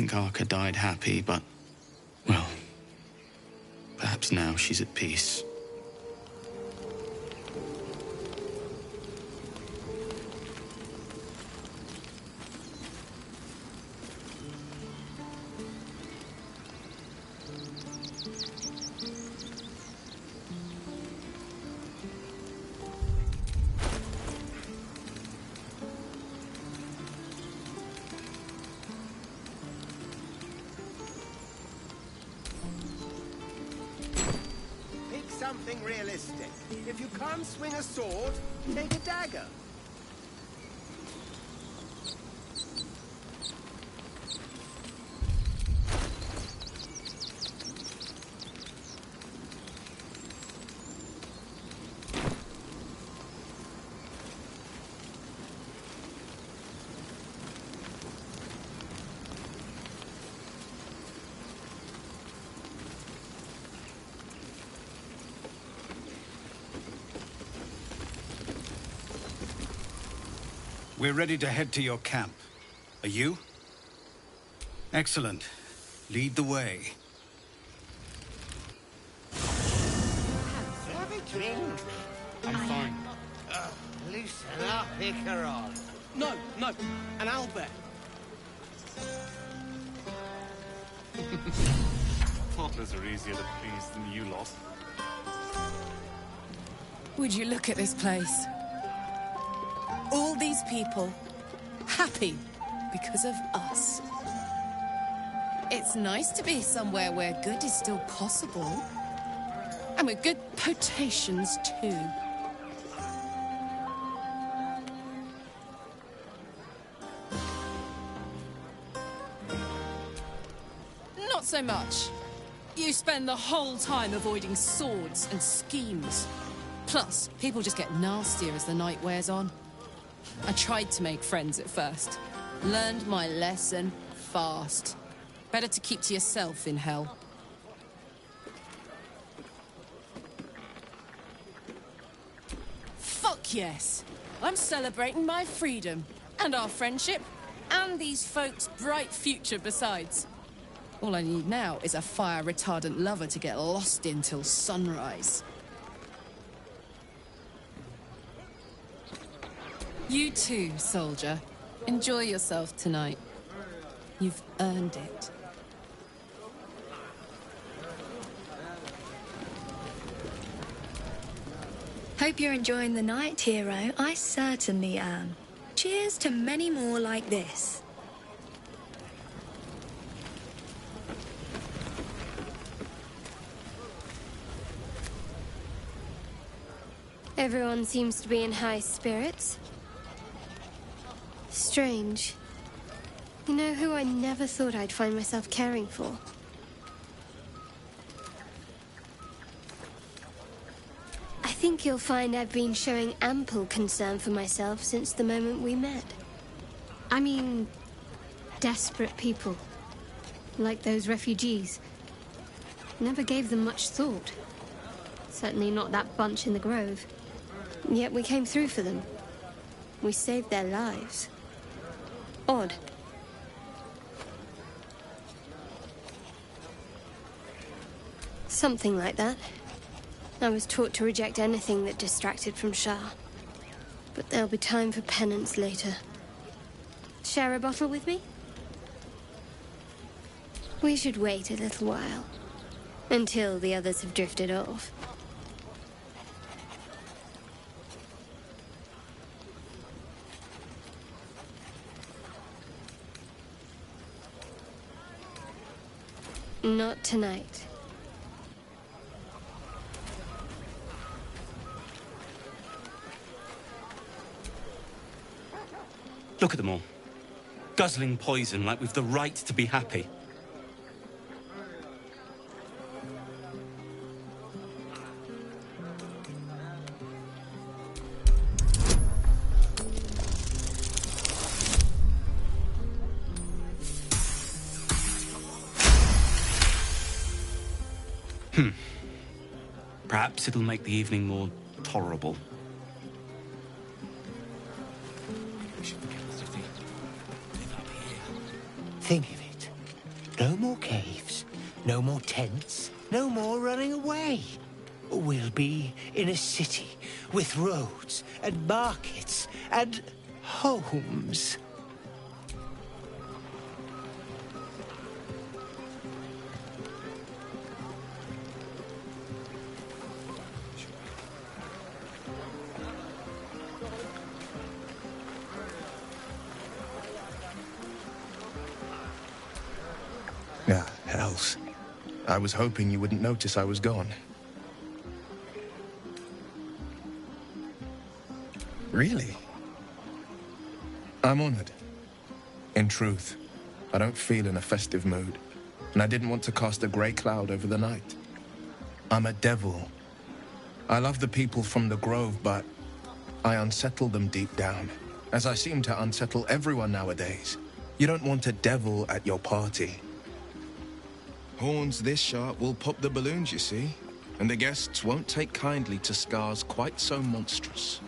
think Arca died happy, but, well, perhaps now she's at peace. Something realistic. If you can't swing a sword, take a dagger. We're ready to head to your camp. Are you? Excellent. Lead the way. Have a drink. I'm fine. Loosen up, Icaron. No, an owlbear. Toddlers are easier to please than you lot. Would you look at this place? All these people, happy because of us. It's nice to be somewhere where good is still possible. And with good potations, too. Not so much. You spend the whole time avoiding swords and schemes. Plus, people just get nastier as the night wears on. I tried to make friends at first. Learned my lesson fast. Better to keep to yourself in hell. Fuck yes! I'm celebrating my freedom, and our friendship, and these folks' bright future besides. All I need now is a fire-retardant lover to get lost in till sunrise. You too, soldier. Enjoy yourself tonight. You've earned it. Hope you're enjoying the night, hero. I certainly am. Cheers to many more like this. Everyone seems to be in high spirits. Strange. You know who I never thought I'd find myself caring for? I think you'll find I've been showing ample concern for myself since the moment we met. I mean, desperate people. Like those refugees. Never gave them much thought. Certainly not that bunch in the grove. Yet we came through for them. We saved their lives. Odd. Something like that. I was taught to reject anything that distracted from Shah. But there'll be time for penance later. Share a bottle with me? We should wait a little while. Until the others have drifted off. Not tonight. Look at them all. Guzzling poison like we've the right to be happy. Perhaps it'll make the evening more tolerable. We should forget the city. Live up here. Think of it. No more caves, no more tents, no more running away. We'll be in a city with roads and markets and homes. Ah, hells. I was hoping you wouldn't notice I was gone. Really? I'm honored. In truth, I don't feel in a festive mood, and I didn't want to cast a grey cloud over the night. I'm a devil. I love the people from the Grove, but I unsettle them deep down, as I seem to unsettle everyone nowadays. You don't want a devil at your party. Horns this sharp will pop the balloons, you see, and the guests won't take kindly to scars quite so monstrous.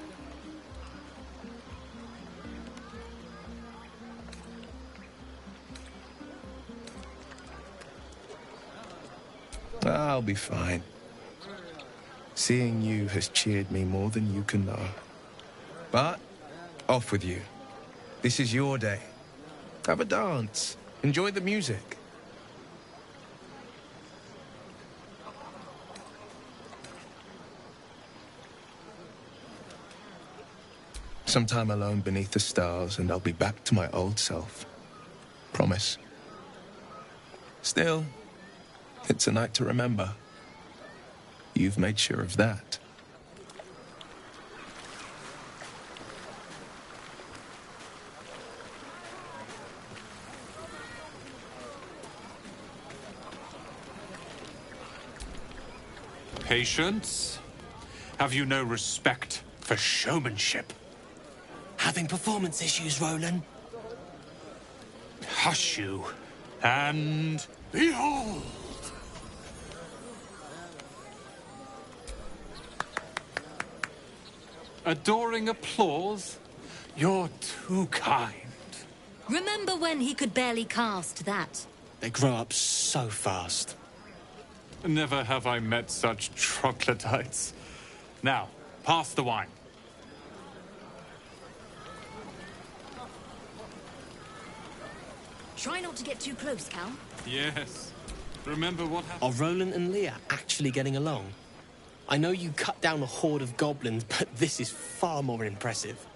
I'll be fine. Seeing you has cheered me more than you can know. But, off with you. This is your day. Have a dance. Enjoy the music. Some time alone beneath the stars, and I'll be back to my old self. Promise. Still, it's a night to remember. You've made sure of that. Patience? Have you no respect for showmanship? Having performance issues, Roland? Hush you, and behold! Adoring applause? You're too kind. Remember when he could barely cast that? They grow up so fast. Never have I met such troglodytes. Now, pass the wine. Try not to get too close, Cal. Yes. Remember what happened? Are Roland and Leah actually getting along? I know you cut down a horde of goblins, but this is far more impressive.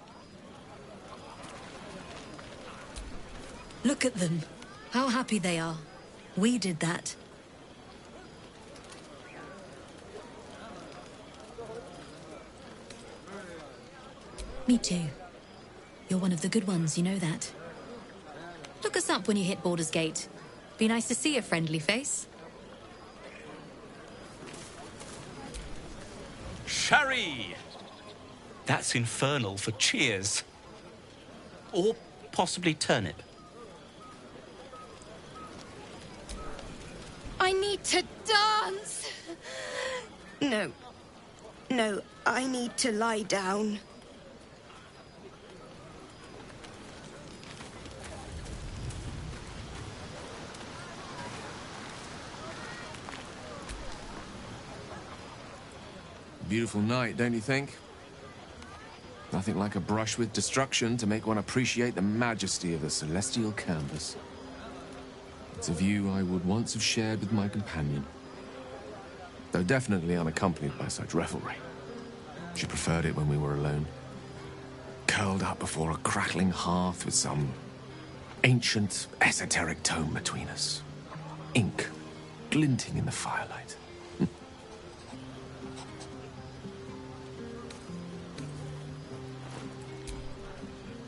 Look at them. How happy they are. We did that. Me too. You're one of the good ones, you know that. Look us up when you hit Baldur's Gate. Be nice to see a friendly face. Sherry! That's infernal for cheers. Or possibly turnip. I need to dance. No. No, I need to lie down. Beautiful night, don't you think? Nothing like a brush with destruction to make one appreciate the majesty of the celestial canvas. It's a view I would once have shared with my companion, though definitely unaccompanied by such revelry. She preferred it when we were alone, curled up before a crackling hearth with some ancient, esoteric tome between us. Ink glinting in the firelight.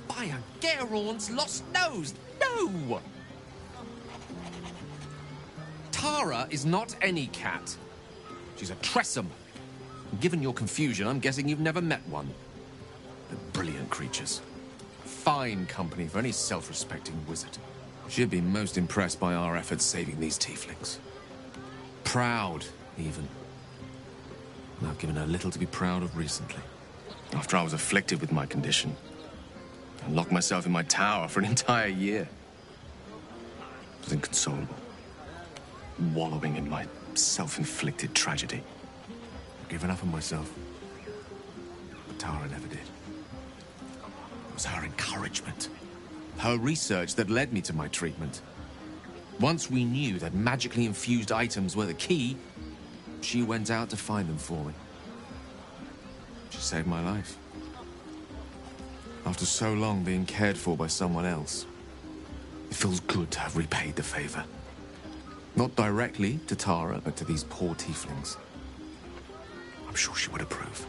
By a Gerawn's lost nose! No! Tara is not any cat. She's a Tressum. Given your confusion, I'm guessing you've never met one. They're brilliant creatures. Fine company for any self-respecting wizard. She'd be most impressed by our efforts saving these tieflings. Proud, even. And I've given her little to be proud of recently. After I was afflicted with my condition, I locked myself in my tower for an entire year. It was inconsolable. wallowing in my self-inflicted tragedy. I've given up on myself. But Tara never did. It was her encouragement, her research that led me to my treatment. Once we knew that magically infused items were the key, she went out to find them for me. She saved my life. After so long being cared for by someone else, it feels good to have repaid the favor. Not directly to Tara, but to these poor tieflings. I'm sure she would approve.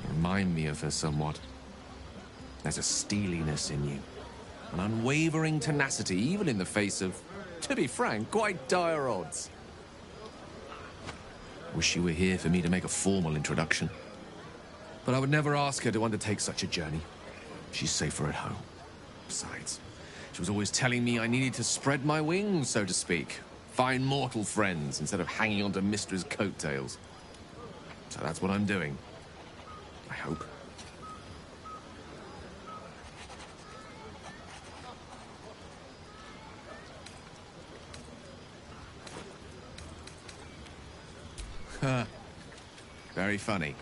You remind me of her somewhat. There's a steeliness in you. An unwavering tenacity, even in the face of, to be frank, quite dire odds. Wish you were here for me to make a formal introduction. But I would never ask her to undertake such a journey. She's safer at home. Besides, she was always telling me I needed to spread my wings, so to speak. Find mortal friends instead of hanging onto Mistra's coattails. So that's what I'm doing. I hope. Very funny.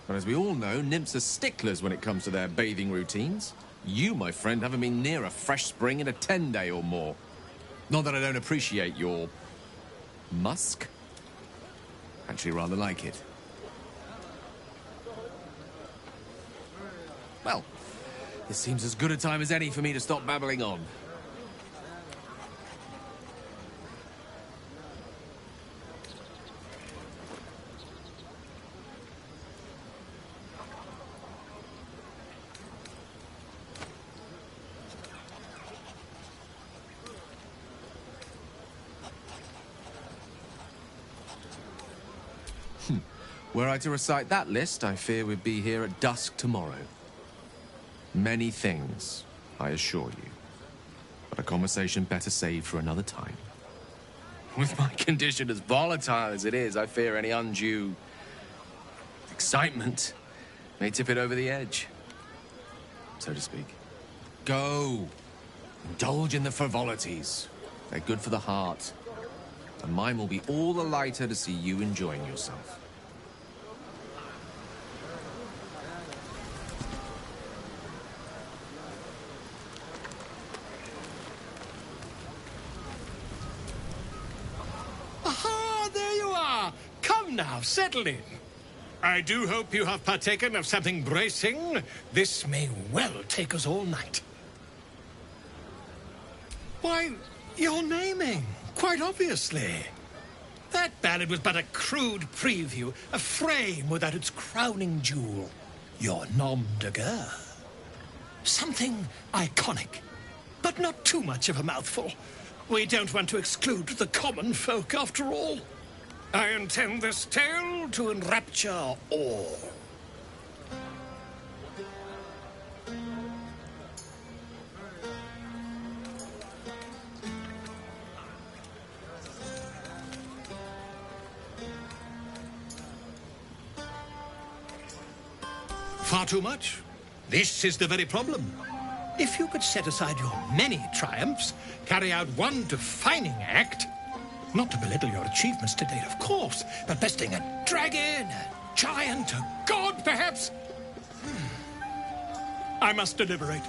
But as we all know, nymphs are sticklers when it comes to their bathing routines. You, my friend, haven't been near a fresh spring in a 10-day or more. Not that I don't appreciate your musk. Actually, rather like it. Well, this seems as good a time as any for me to stop babbling on. Were I to recite that list, I fear we'd be here at dusk tomorrow. Many things, I assure you. But a conversation better saved for another time. With my condition as volatile as it is, I fear any undue excitement may tip it over the edge, so to speak. Go. Indulge in the frivolities. They're good for the heart. And mine will be all the lighter to see you enjoying yourself. Now, settle in. I do hope you have partaken of something bracing. This may well take us all night. Why, you're naming, quite obviously. That ballad was but a crude preview, a frame without its crowning jewel. Your nom de guerre. Something iconic, but not too much of a mouthful. We don't want to exclude the common folk, after all. I intend this tale to enrapture all. Far too much? This is the very problem. If you could set aside your many triumphs, carry out one defining act, not to belittle your achievements to date, of course, but besting a dragon, a giant, a god, perhaps? I must deliberate.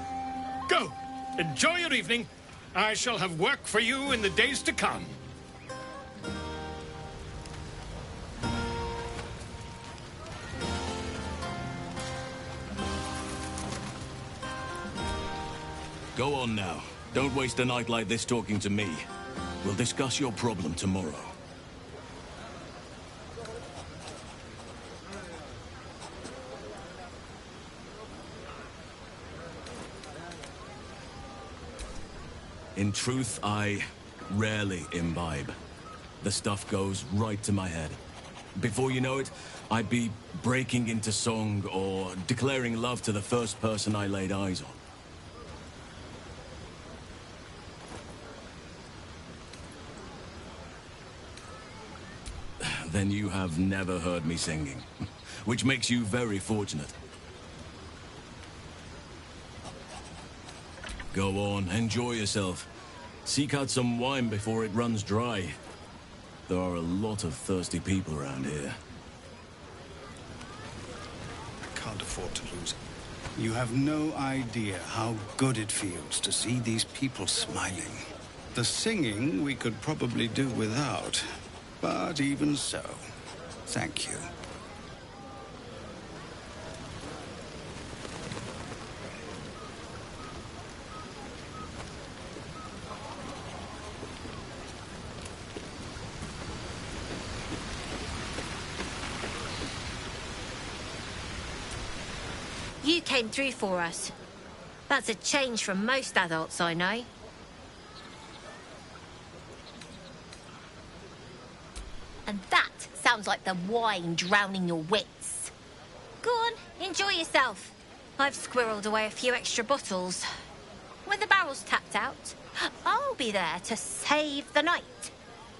Go. Enjoy your evening. I shall have work for you in the days to come. Go on now. Don't waste a night like this talking to me. We'll discuss your problem tomorrow. In truth, I rarely imbibe. The stuff goes right to my head. Before you know it, I'd be breaking into song or declaring love to the first person I laid eyes on. Then you have never heard me singing, which makes you very fortunate. Go on, enjoy yourself. Seek out some wine before it runs dry. There are a lot of thirsty people around here. I can't afford to lose it. You have no idea how good it feels to see these people smiling. The singing we could probably do without, but even so, thank you. You came through for us. That's a change from most adults I know. And that sounds like the wine drowning your wits. Go on, enjoy yourself. I've squirreled away a few extra bottles. When the barrel's tapped out, I'll be there to save the night.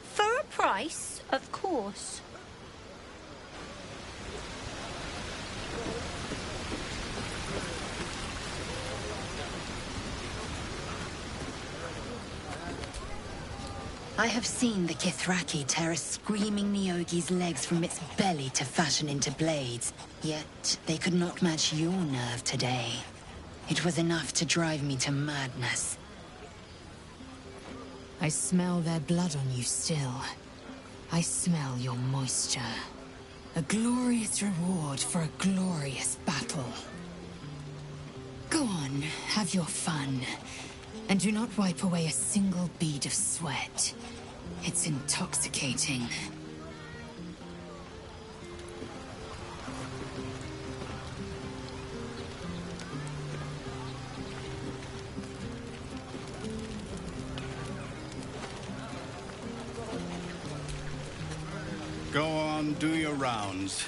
For a price, of course. I have seen the Kithraki tear a screaming Neogi's legs from its belly to fashion into blades. Yet they could not match your nerve today. It was enough to drive me to madness. I smell their blood on you still. I smell your moisture. A glorious reward for a glorious battle. Go on, have your fun. And do not wipe away a single bead of sweat. It's intoxicating. Go on, do your rounds.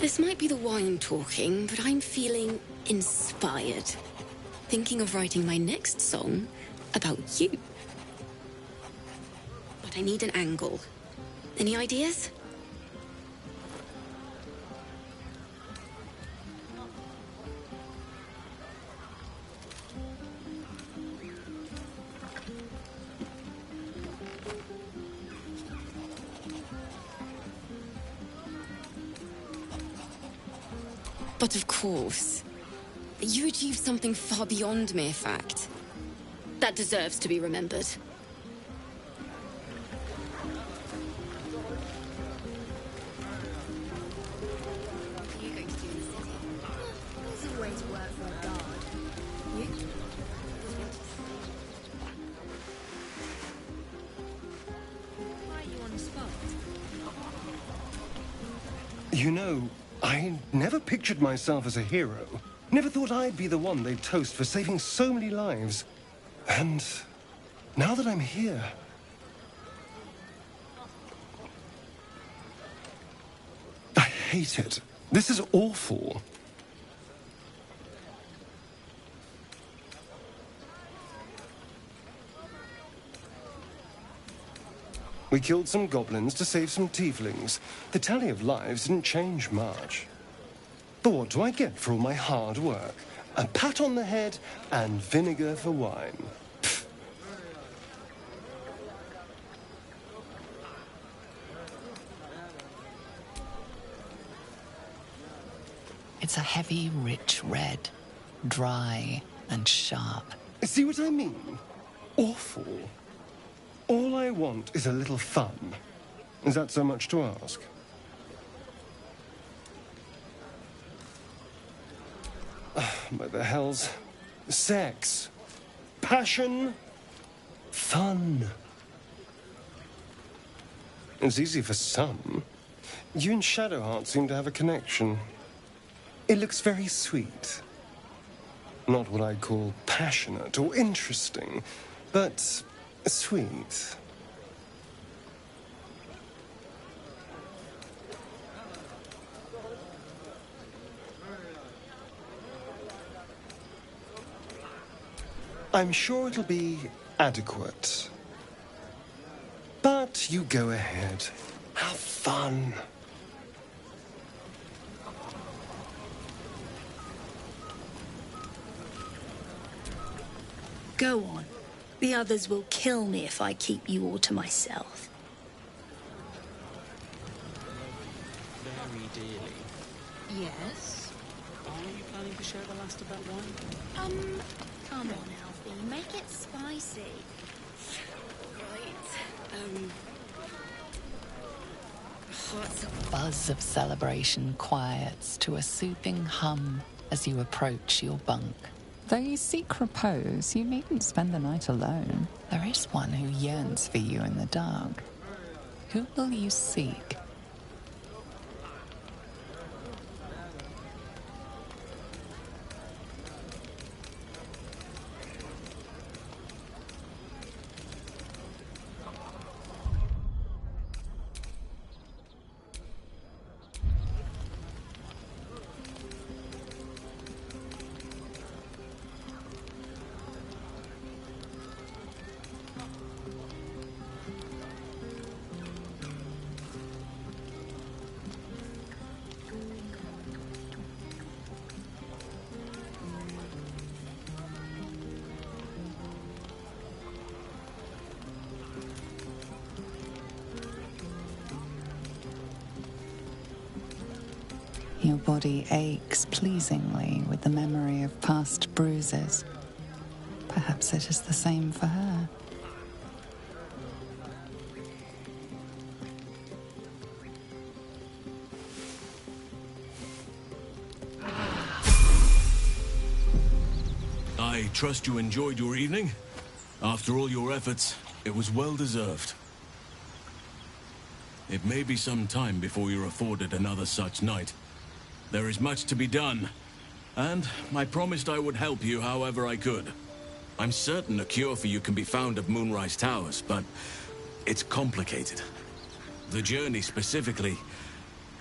This might be the wine talking, but I'm feeling inspired. Thinking of writing my next song about you. But I need an angle. Any ideas? But of course, you achieved something far beyond mere fact. That deserves to be remembered. You going to do in the city? There's always work for a guard. You? Why are you on the spot? You know, I never pictured myself as a hero. Never thought I'd be the one they'd toast for saving so many lives. And now that I'm here... I hate it. This is awful. We killed some goblins to save some tieflings. The tally of lives didn't change much. But what do I get for all my hard work? A pat on the head and vinegar for wine. Pfft. It's a heavy, rich red. Dry and sharp. See what I mean? Awful. All I want is a little fun. Is that so much to ask? What the hell's... sex. Passion. Fun. It's easy for some. You and Shadowheart seem to have a connection. It looks very sweet. Not what I'd call passionate or interesting, but sweet. I'm sure it'll be adequate. But you go ahead. Have fun. Go on. The others will kill me if I keep you all to myself. Very dearly. Yes? Are you planning to share the last of that wine? Come on, Alfie. Make it spicy. Right. Hearts of... Buzz of celebration quiets to a soothing hum as you approach your bunk. Though you seek repose, you needn't spend the night alone. There is one who yearns for you in the dark. Who will you seek? Your body aches pleasingly with the memory of past bruises. Perhaps it is the same for her. I trust you enjoyed your evening. After all your efforts, it was well deserved. It may be some time before you're afforded another such night. There is much to be done, and I promised I would help you however I could. I'm certain a cure for you can be found at Moonrise Towers, but it's complicated. The journey specifically,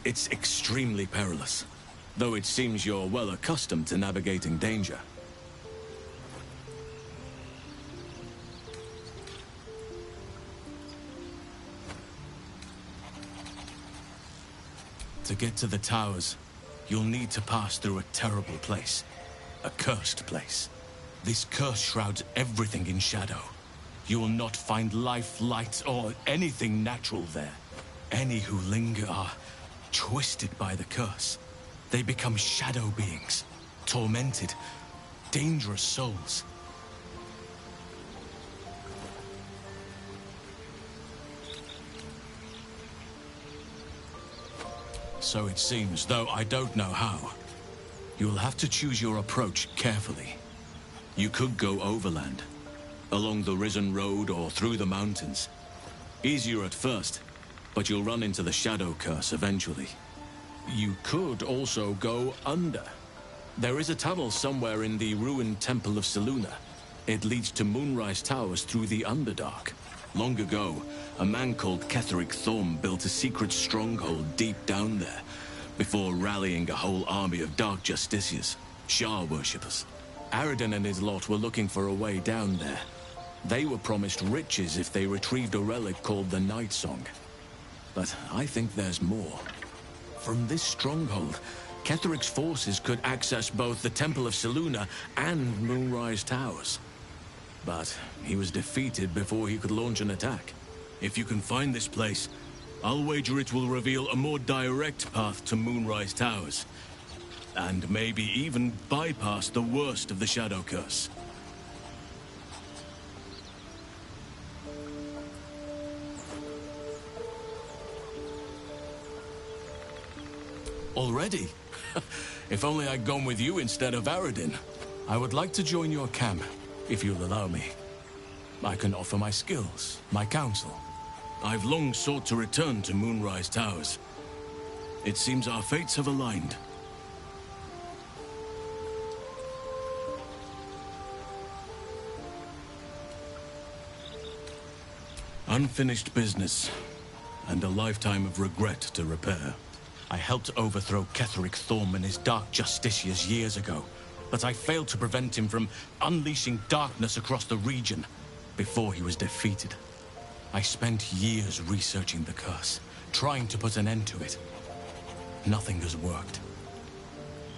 it's extremely perilous, though it seems you're well accustomed to navigating danger. To get to the towers, you'll need to pass through a terrible place. A cursed place. This curse shrouds everything in shadow. You will not find life, light, or anything natural there. Any who linger are twisted by the curse. They become shadow beings, tormented, dangerous souls. So it seems, though I don't know how. You'll have to choose your approach carefully. You could go overland, along the Risen Road or through the mountains. Easier at first, but you'll run into the Shadow Curse eventually. You could also go under. There is a tunnel somewhere in the ruined Temple of Selûne. It leads to Moonrise Towers through the Underdark. Long ago, a man called Ketheric Thorm built a secret stronghold deep down there, before rallying a whole army of Dark Justiciars, Shah worshippers. Aradin and his lot were looking for a way down there. They were promised riches if they retrieved a relic called the Night Song. But I think there's more. From this stronghold, Ketheric's forces could access both the Temple of Selûne and Moonrise Towers. But he was defeated before he could launch an attack. If you can find this place, I'll wager it will reveal a more direct path to Moonrise Towers. And maybe even bypass the worst of the Shadow Curse. Already? If only I'd gone with you instead of Aradin. I would like to join your camp, if you'll allow me. I can offer my skills, my counsel. I've long sought to return to Moonrise Towers. It seems our fates have aligned. Unfinished business, and a lifetime of regret to repair. I helped overthrow Ketheric Thorm and his Dark Justiciars years ago, but I failed to prevent him from unleashing darkness across the region before he was defeated. I spent years researching the curse, trying to put an end to it. Nothing has worked.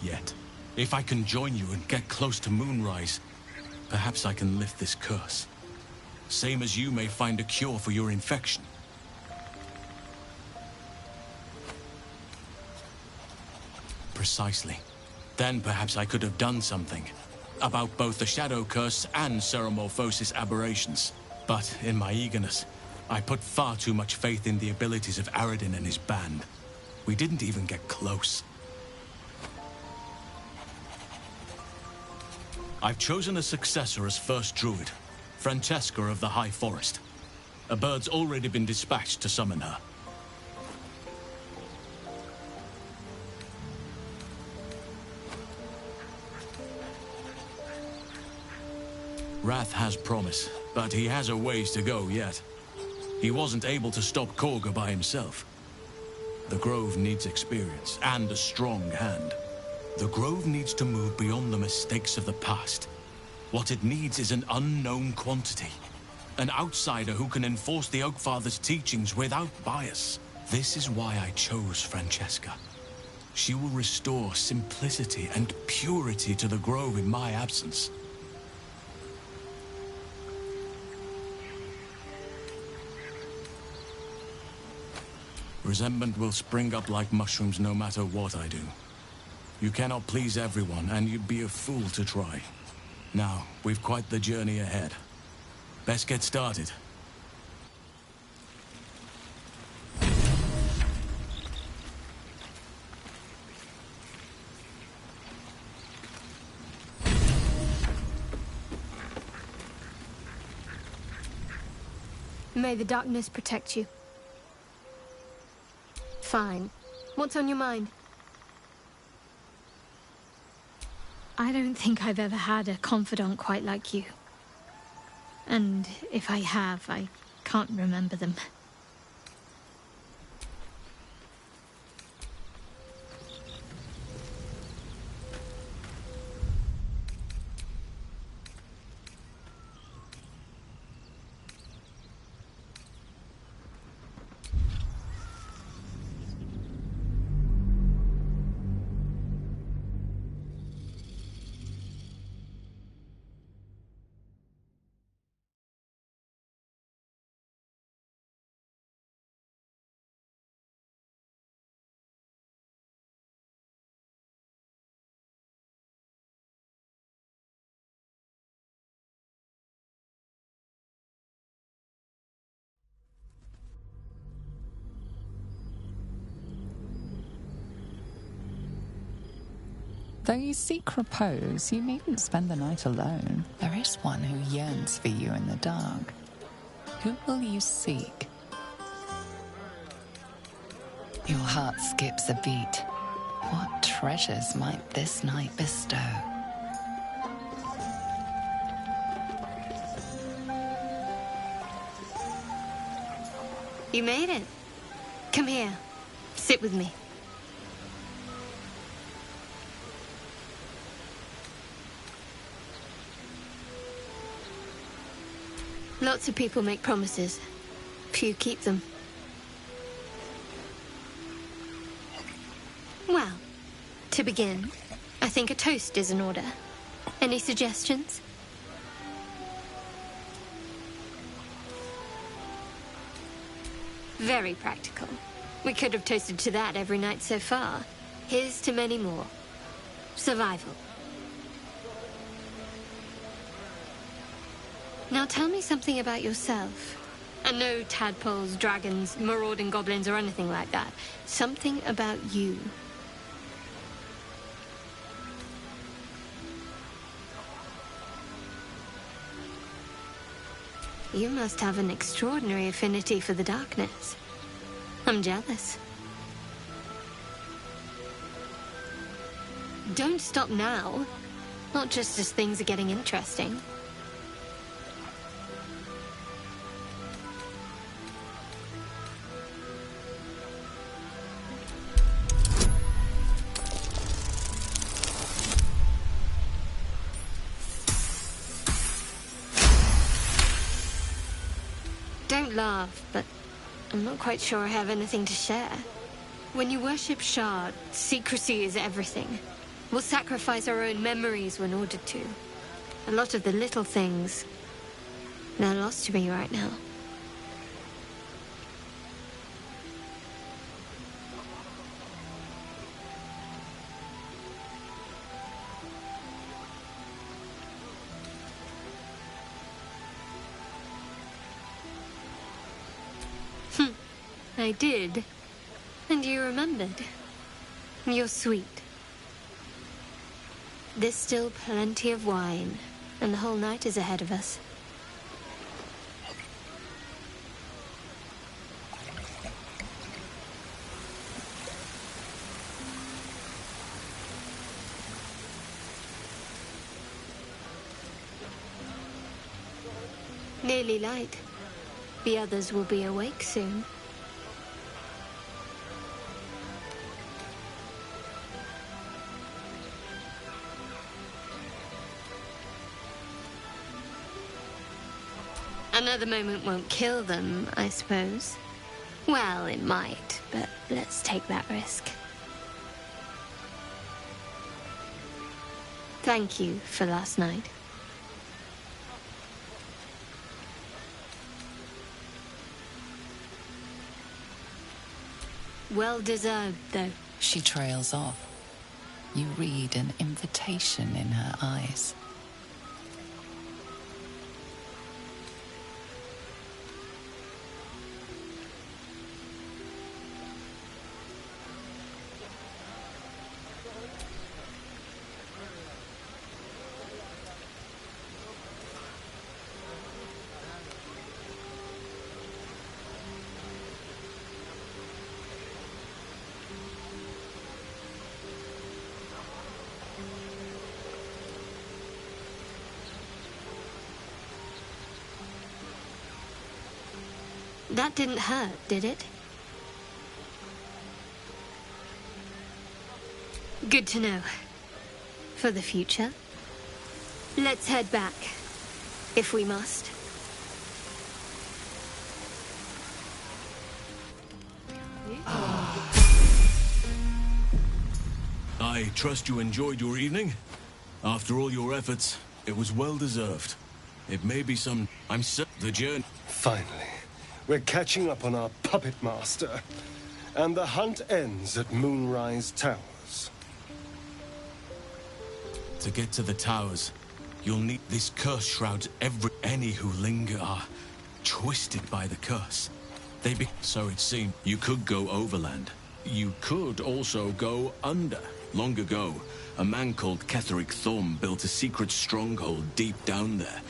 Yet, if I can join you and get close to Moonrise, Perhaps I can lift this curse. Same as you may find a cure for your infection. Precisely. Then perhaps I could have done something about both the Shadow Curse and Ceremorphosis aberrations. But in my eagerness, I put far too much faith in the abilities of Aradin and his band. We didn't even get close. I've chosen a successor as first druid, Francesca of the High Forest. A bird's already been dispatched to summon her. Wrath has promise, but he has a ways to go yet. He wasn't able to stop Korga by himself. The Grove needs experience and a strong hand. The Grove needs to move beyond the mistakes of the past. What it needs is an unknown quantity. An outsider who can enforce the Oakfather's teachings without bias. This is why I chose Francesca. She will restore simplicity and purity to the Grove in my absence. Resentment will spring up like mushrooms no matter what I do. You cannot please everyone, and you'd be a fool to try. Now, we've quite the journey ahead. Best get started. May the darkness protect you. Fine. What's on your mind? I don't think I've ever had a confidant quite like you. And if I have, I can't remember them. Though you seek repose, you needn't spend the night alone. There is one who yearns for you in the dark. Who will you seek? Your heart skips a beat. What treasures might this night bestow? You made it. Come here. Sit with me. Lots of people make promises. Few keep them. Well, to begin, I think a toast is in order. Any suggestions? Very practical. We could have toasted to that every night so far. Here's to many more. Survival. Now tell me something about yourself. And no tadpoles, dragons, marauding goblins, or anything like that. Something about you. You must have an extraordinary affinity for the darkness. I'm jealous. Don't stop now. Not just as things are getting interesting. Don't laugh, but I'm not quite sure I have anything to share. When you worship Shard, secrecy is everything. We'll sacrifice our own memories when ordered to. A lot of the little things, they're lost to me right now. I did. And you remembered. You're sweet. There's still plenty of wine, and the whole night is ahead of us. Nearly light. The others will be awake soon. Another moment won't kill them, I suppose. Well, it might, but let's take that risk. Thank you for last night. Well deserved, though. She trails off. You read an invitation in her eyes. That didn't hurt, did it? Good to know. For the future. Let's head back, if we must. I trust you enjoyed your evening. After all your efforts, it was well deserved. It may be some... I'm certain the journey... Finally. We're catching up on our puppet master. And the hunt ends at Moonrise Towers. To get to the towers, you'll need this curse shrouds any who linger are twisted by the curse. So it seemed you could go overland. You could also go under. Long ago, a man called Ketheric Thorm built a secret stronghold deep down there.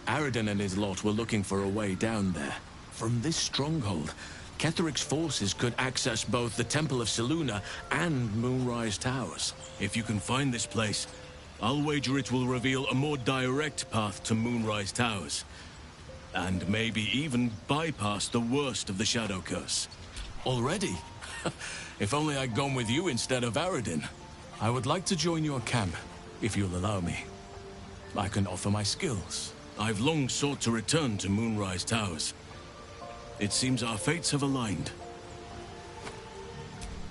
Aradin and his lot were looking for a way down there. From this stronghold, Ketheric's forces could access both the Temple of Selûne and Moonrise Towers. If you can find this place, I'll wager it will reveal a more direct path to Moonrise Towers. And maybe even bypass the worst of the Shadow Curse. Already? If only I'd gone with you instead of Aradin. I would like to join your camp, if you'll allow me. I can offer my skills. I've long sought to return to Moonrise Towers. It seems our fates have aligned.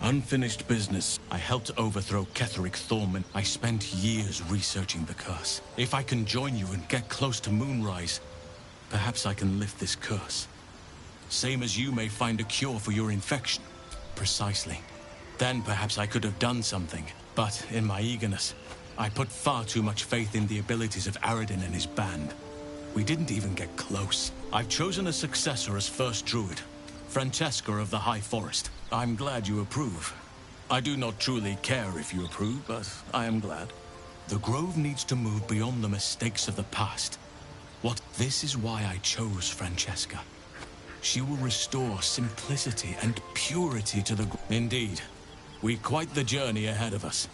Unfinished business. I helped overthrow Ketheric Thorm, and I spent years researching the curse. If I can join you and get close to Moonrise, perhaps I can lift this curse. Same as you may find a cure for your infection. Precisely. Then perhaps I could have done something. But in my eagerness, I put far too much faith in the abilities of Aradin and his band. We didn't even get close. I've chosen a successor as first druid, Francesca of the High Forest. I'm glad you approve. I do not truly care if you approve, but I am glad. The Grove needs to move beyond the mistakes of the past. This is why I chose Francesca. She will restore simplicity and purity to the... Indeed. We've quite the journey ahead of us.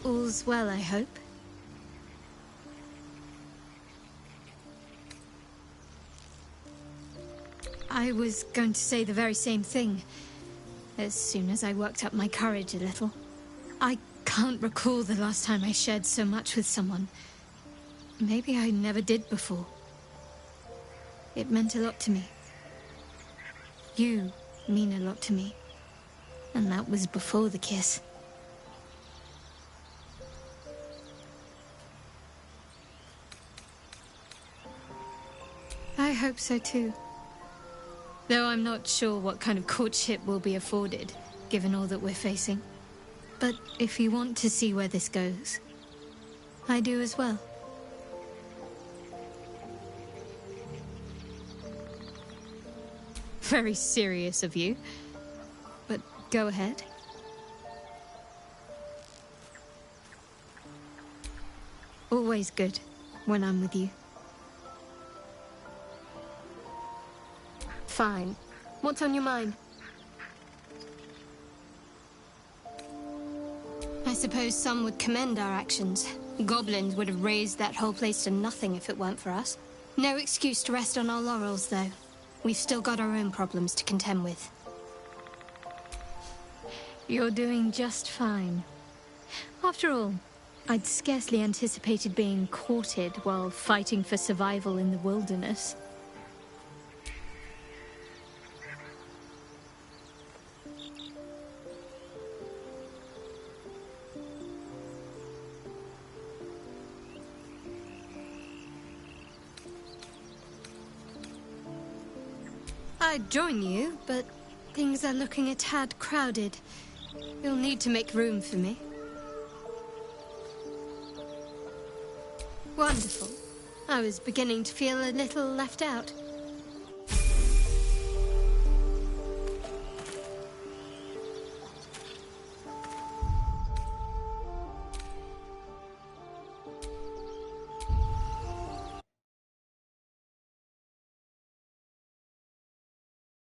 All's well, I hope. I was going to say the very same thing, as soon as I worked up my courage a little. I can't recall the last time I shared so much with someone. Maybe I never did before. It meant a lot to me. You mean a lot to me. And that was before the kiss. I hope so too. Though I'm not sure what kind of courtship will be afforded, given all that we're facing. But if you want to see where this goes, I do as well. Very serious of you, but go ahead. Always good when I'm with you. Fine. What's on your mind? I suppose some would commend our actions. Goblins would have razed that whole place to nothing if it weren't for us. No excuse to rest on our laurels, though. We've still got our own problems to contend with. You're doing just fine. After all, I'd scarcely anticipated being courted while fighting for survival in the wilderness. I'd join you, but things are looking a tad crowded. You'll need to make room for me. Wonderful. I was beginning to feel a little left out.